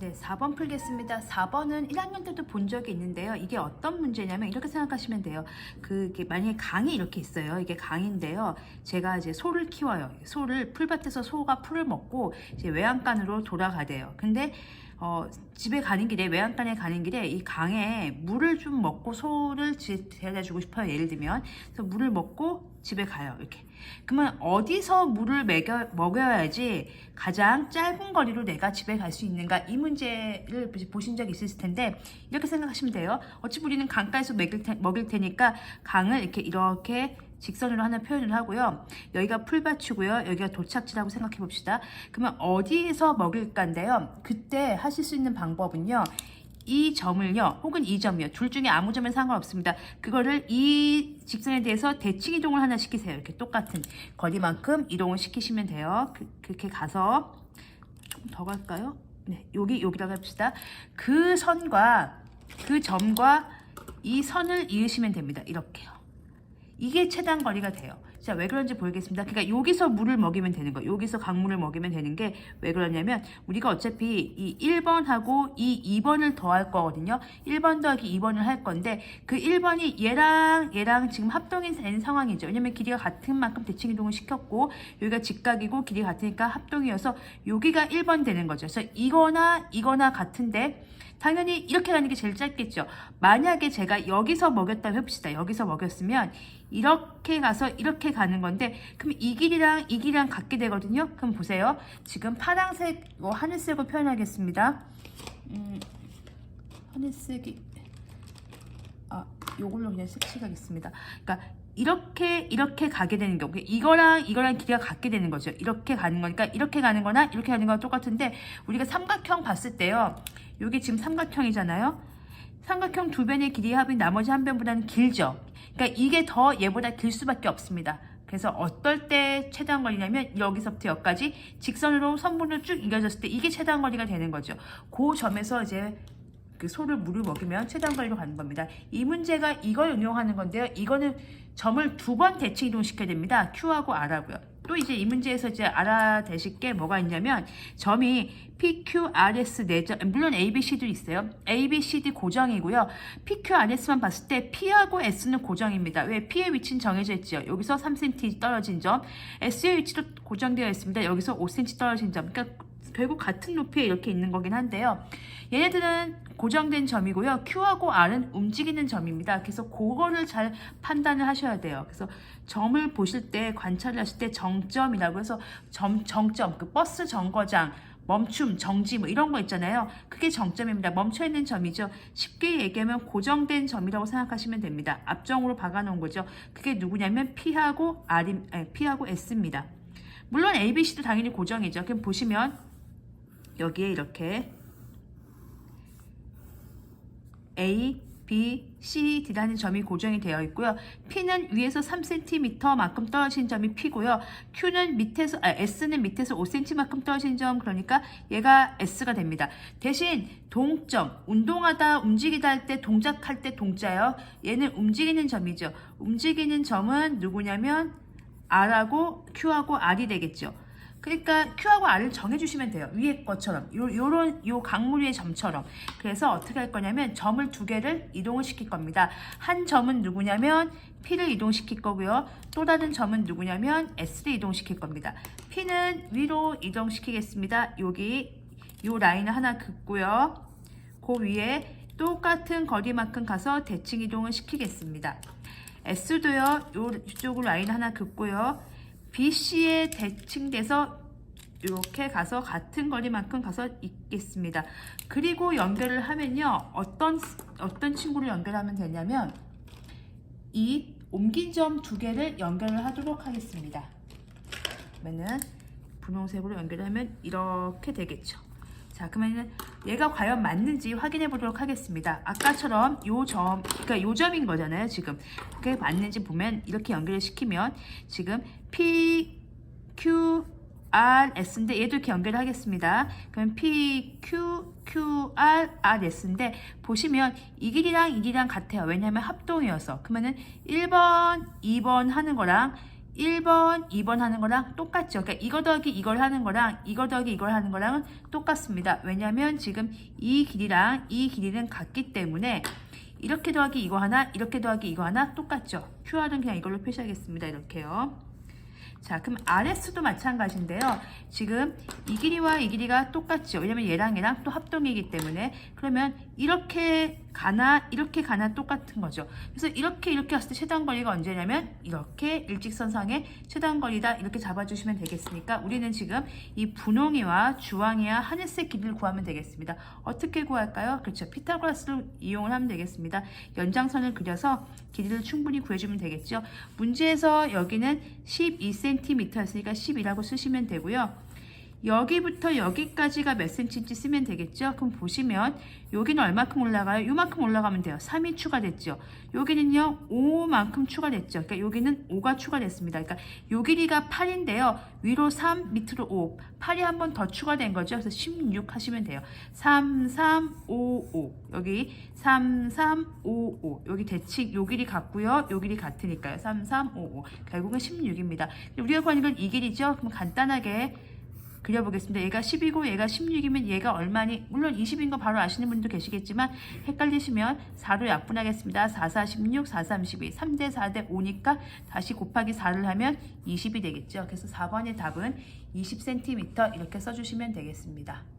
이제 4번 풀겠습니다. 4번은 1학년 때도 본 적이 있는데요. 이게 어떤 문제냐면 이렇게 생각하시면 돼요. 그게 만약에 강이 이렇게 있어요. 이게 강인데요. 제가 이제 소를 키워요. 소를 풀밭에서 소가 풀을 먹고 이제 외양간으로 돌아가대요. 근데 집에 가는 길에 외양간에 가는 길에 이 강에 물을 좀 먹고 소를 데려다 주고 싶어요. 예를 들면 그래서 물을 먹고 집에 가요. 이렇게. 그러면 어디서 물을 먹여야지 가장 짧은 거리로 내가 집에 갈 수 있는가, 이 문제를 보신 적 있으실 텐데 이렇게 생각하시면 돼요. 어차피 우리는 강가에서 먹일 테니까 강을 이렇게 직선으로 하나 표현을 하고요. 여기가 풀밭이고요. 여기가 도착지라고 생각해 봅시다. 그러면 어디에서 먹일까인데요. 그때 하실 수 있는 방법은요. 이 점을요, 혹은 이 점이요, 둘 중에 아무 점은 상관없습니다. 그거를 이 직선에 대해서 대칭 이동을 하나 시키세요. 이렇게 똑같은 거리만큼 이동을 시키시면 돼요. 그렇게 가서 조금 더 갈까요? 네, 여기다가 합시다. 그 선과 그 점과 이 선을 이으시면 됩니다. 이렇게요. 이게 최단 거리가 돼요. 자, 왜 그런지 보이겠습니다. 그러니까 여기서 물을 먹이면 되는 거예요. 여기서 강물을 먹이면 되는 게 왜 그러냐면 우리가 어차피 이 1번하고 이 2번을 더할 거거든요. 1번 더하기 2번을 할 건데 그 1번이 얘랑 지금 합동이 된 상황이죠. 왜냐면 길이가 같은 만큼 대칭 이동을 시켰고 여기가 직각이고 길이가 같으니까 합동이어서 여기가 1번 되는 거죠. 그래서 이거나 같은데 당연히 이렇게 가는 게 제일 짧겠죠. 만약에 제가 여기서 먹였다고 해봅시다. 여기서 먹였으면 이렇게 가서 이렇게 가는 건데 그럼 이 길이랑 같게 되거든요. 그럼 보세요. 지금 파란색, 하늘색으로 표현하겠습니다. 하늘색이 요걸로 그냥 색칠하겠습니다. 그러니까 이렇게 가게 되는 경우, 이거랑 길이가 같게 되는 거죠. 이렇게 가는 거니까 이렇게 가는 거나 이렇게 가는 거랑 똑같은데 우리가 삼각형 봤을 때요. 여기 지금 삼각형이잖아요. 삼각형 두 변의 길이의 합이 나머지 한 변보다는 길죠. 그러니까 이게 더 얘보다 길 수밖에 없습니다. 그래서 어떨 때 최단 거리냐면 여기서부터 여기까지 직선으로 선분으로 쭉 이어졌을 때 이게 최단 거리가 되는 거죠. 그 점에서 이제 그 소를 물을 먹이면 최단 거리로 가는 겁니다. 이 문제가 이걸 응용하는 건데요. 이거는 점을 두 번 대칭 이동시켜야 됩니다. Q하고 R하고요. 또 이제 이 문제에서 이제 알아대실 게 뭐가 있냐면 점이 PQRS 4점, 물론 ABC도 있어요. ABCD 고정이고요. PQRS만 봤을 때 P하고 S는 고정입니다. 왜? P의 위치는 정해져 있죠. 여기서 3cm 떨어진 점, S의 위치도 고정되어 있습니다. 여기서 5cm 떨어진 점. 그러니까 결국 같은 높이에 이렇게 있는 거긴 한데요. 얘네들은 고정된 점이고요. Q하고 R은 움직이는 점입니다. 그래서 그거를 잘 판단을 하셔야 돼요. 그래서 점을 보실 때, 관찰을 하실 때 정점이라고 해서 정점, 그 버스 정거장, 멈춤, 정지 뭐 이런 거 있잖아요. 그게 정점입니다. 멈춰있는 점이죠. 쉽게 얘기하면 고정된 점이라고 생각하시면 됩니다. 앞정으로 박아놓은 거죠. 그게 누구냐면 P하고 S입니다. 물론 ABC도 당연히 고정이죠. 그럼 보시면 여기에 이렇게 A, B, C, D라는 점이 고정이 되어 있고요. P는 위에서 3cm만큼 떨어진 점이 P고요. S는 밑에서 5cm만큼 떨어진 점, 그러니까 얘가 S가 됩니다. 대신 동점, 움직이다 할 때, 동작할 때 동자요. 얘는 움직이는 점이죠. 움직이는 점은 누구냐면 R하고 Q하고 R이 되겠죠. 그러니까 Q하고 R을 정해주시면 돼요. 위에 것처럼 요 강물 위의 점처럼. 그래서 어떻게 할 거냐면 점을 두 개를 이동을 시킬 겁니다. 한 점은 누구냐면 P를 이동시킬 거고요. 또 다른 점은 누구냐면 S를 이동시킬 겁니다. P는 위로 이동시키겠습니다. 여기 요 라인을 하나 긋고요. 그 위에 똑같은 거리만큼 가서 대칭 이동을 시키겠습니다. S도요. 이쪽으로 라인 하나 긋고요. BC에 대칭돼서 이렇게 가서 같은 거리만큼 가서 있겠습니다. 그리고 연결을 하면요. 어떤 친구를 연결하면 되냐면 이 옮긴 점 두 개를 연결을 하도록 하겠습니다. 그러면은 분홍색으로 연결하면 이렇게 되겠죠. 자, 그러면 얘가 과연 맞는지 확인해 보도록 하겠습니다. 아까처럼 그러니까 요 점인 거잖아요, 지금. 그게 맞는지 보면 이렇게 연결을 시키면 지금 P, Q, R, S인데 얘도 이렇게 연결을 하겠습니다. 그럼 P, Q, R, S인데 보시면 이 길이랑 같아요. 왜냐하면 합동이어서. 그러면은 1번, 2번 하는 거랑 1번, 2번 하는 거랑 똑같죠. 그러니까 이거 더하기 이걸 하는 거랑 이거 더하기 이걸 하는 거랑은 똑같습니다. 왜냐하면 지금 이 길이랑 이 길이는 같기 때문에 이렇게 더하기 이거 하나, 이렇게 더하기 이거 하나 똑같죠. QR은 그냥 이걸로 표시하겠습니다. 이렇게요. 자, 그럼 RS도 마찬가지인데요. 지금 이 길이와 이 길이가 똑같죠. 왜냐면 얘랑 얘랑 또 합동이기 때문에. 그러면 이렇게 가나 이렇게 가나 똑같은 거죠. 그래서 이렇게 갔을 때 최단 거리가 언제냐면 이렇게 일직선상의 최단 거리다 이렇게 잡아주시면 되겠으니까 우리는 지금 이 분홍이와 주황이와 하늘색 길이를 구하면 되겠습니다. 어떻게 구할까요? 그렇죠. 피타고라스를 이용을 하면 되겠습니다. 연장선을 그려서 길이를 충분히 구해주면 되겠죠. 문제에서 여기는 12cm였으니까 10이라고 쓰시면 되고요. 여기부터 여기까지가 몇 cm인지 쓰면 되겠죠. 그럼 보시면 여기는 얼마큼 올라가요? 요만큼 올라가면 돼요. 3이 추가됐죠. 여기는요 5만큼 추가됐죠. 그러니까 여기는 5가 추가됐습니다. 그러니까 요 길이가 8인데요. 위로 3, 밑으로 5. 8이 한 번 더 추가된 거죠. 그래서 16 하시면 돼요. 3, 3, 5, 5. 여기 3, 3, 5, 5. 여기 대칭 요 길이 같고요. 요 길이 같으니까요. 3, 3, 5, 5. 결국은 16입니다. 우리가 구하는 건 이 길이죠. 그럼 간단하게 그려보겠습니다. 얘가 10이고 얘가 16이면 얘가 얼마니? 물론 20인 거 바로 아시는 분도 계시겠지만 헷갈리시면 4로 약분하겠습니다. 4, 4, 16, 4, 3, 12. 3대 4대 5니까 다시 곱하기 4를 하면 20이 되겠죠. 그래서 4번의 답은 20cm 이렇게 써주시면 되겠습니다.